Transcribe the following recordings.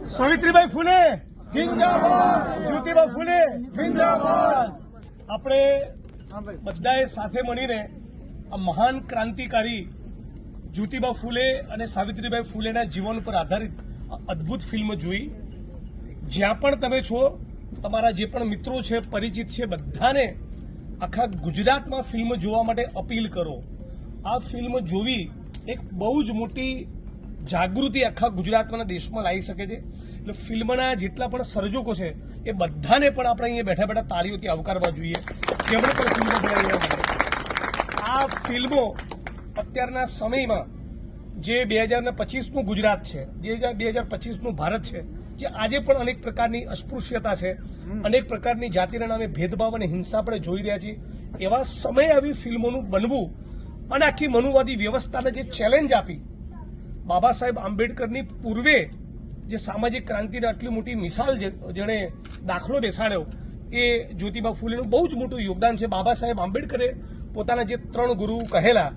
સાવિત્રીબાઈ ફૂલે જિંદાબાદ, જ્યોતિબા ફૂલે જિંદાબાદ. આપણે બધાએ સાથે મળીને આ મહાન ક્રાંતિકારી જ્યોતિબા ફૂલે અને સાવિત્રીબાઈ ફૂલેના જીવન પર આધારિત અદ્ભુત ફિલ્મ જોઈ. જ્યાં પણ તમે છો, તમારા જે પણ મિત્રો છે, પરિચિત છે, બધાને આખા ગુજરાતમાં ફિલ્મ જોવા માટે અપીલ કરો. આ ફિલ્મ જોવી એક બહુ જ મોટી જાગૃતિ આખા ગુજરાતના દેશમાં લાવી શકે છે. એટલે ફિલ્મના જેટલા પણ સર્જકો છે એ બધાને પણ આપણે અહીંયા બેઠા બેઠા તાળીઓથી આવકારવા જોઈએ. જેમણે પણ ફિલ્મો બનાવી, આ ફિલ્મો અત્યારના સમયમાં જે 2025નું ગુજરાત છે, 2025નું ભારત છે, જે આજે પણ અનેક પ્રકારની અસ્પૃશ્યતા છે, અનેક પ્રકારની જાતિના નામે ભેદભાવ અને હિંસા આપણે જોઈ રહ્યા છીએ. એવા સમયે આવી ફિલ્મોનું બનવું અને આખી મનુવાદી વ્યવસ્થાને જે ચેલેન્જ આપી, બાબા સાહેબ આંબેડકરની પૂર્વે જે સામાજિક ક્રાંતિની આટલી મોટી મિસાલ જેણે દાખલો બેસાડ્યો, એ જ્યોતિબા ફૂલેનું બહુ જ મોટું યોગદાન છે. બાબા સાહેબ આંબેડકરે પોતાના જે 3 ગુરુ કહેલા,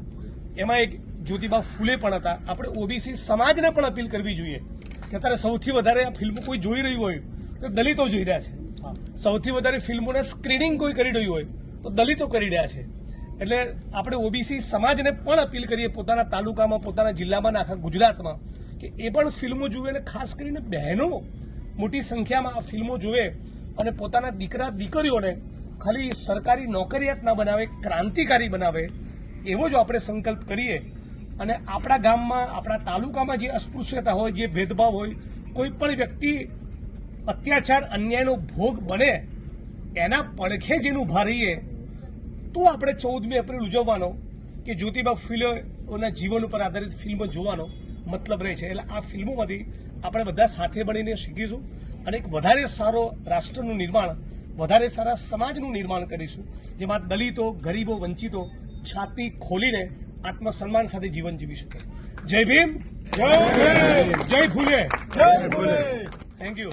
એમાં એક જ્યોતિબા ફૂલે પણ હતા. આપણે ઓબીસી સમાજને પણ અપીલ કરવી જોઈએ કે અત્યારે સૌથી વધારે આ ફિલ્મ કોઈ જોઈ રહ્યું હોય તો દલિતો જોઈ રહ્યા છે. સૌથી વધારે ફિલ્મોને સ્ક્રીનિંગ કોઈ કરી રહ્યું હોય તો દલિતો કરી રહ્યા છે. એટલે આપણે ઓબીસી સમાજને પણ અપીલ કરીએ, પોતાના તાલુકામાં, પોતાના જિલ્લામાં, આખા ગુજરાતમાં, કે એ પણ ફિલ્મો જુએ. અને ખાસ કરીને બહેનો મોટી સંખ્યામાં આ ફિલ્મો જુએ અને પોતાના દીકરા દીકરીઓને ખાલી સરકારી નોકરિયાત ના બનાવે, ક્રાંતિકારી બનાવે, એવો જો આપણે સંકલ્પ કરીએ. અને આપણા ગામમાં, આપણા તાલુકામાં જે અસ્પૃશ્યતા હોય, જે ભેદભાવ હોય, કોઈ પણ વ્યક્તિ અત્યાચાર, અન્યાયનો ભોગ બને, એના પડખે જેનું ઉભા રહીએ, તો આપણે 14મી એપ્રિલ ઉજવવાનો કે જ્યોતિબા ફૂલેના જીવન ઉપર આધારિત ફિલ્મ જોવાનો મતલબ રહે છે. એટલે આ ફિલ્મોમાંથી આપણે બધા સાથે મળીને શીખીશું અને એક વધારે સારો રાષ્ટ્રનું નિર્માણ, વધારે સારા સમાજનું નિર્માણ કરીશું, જેમાં દલિતો, ગરીબો, વંચિતો છાતી ખોલીને આત્મસન્માન સાથે જીવન જીવી શકે. જય ભીમ, જય ફૂલે, જય ફૂલે. Thank you.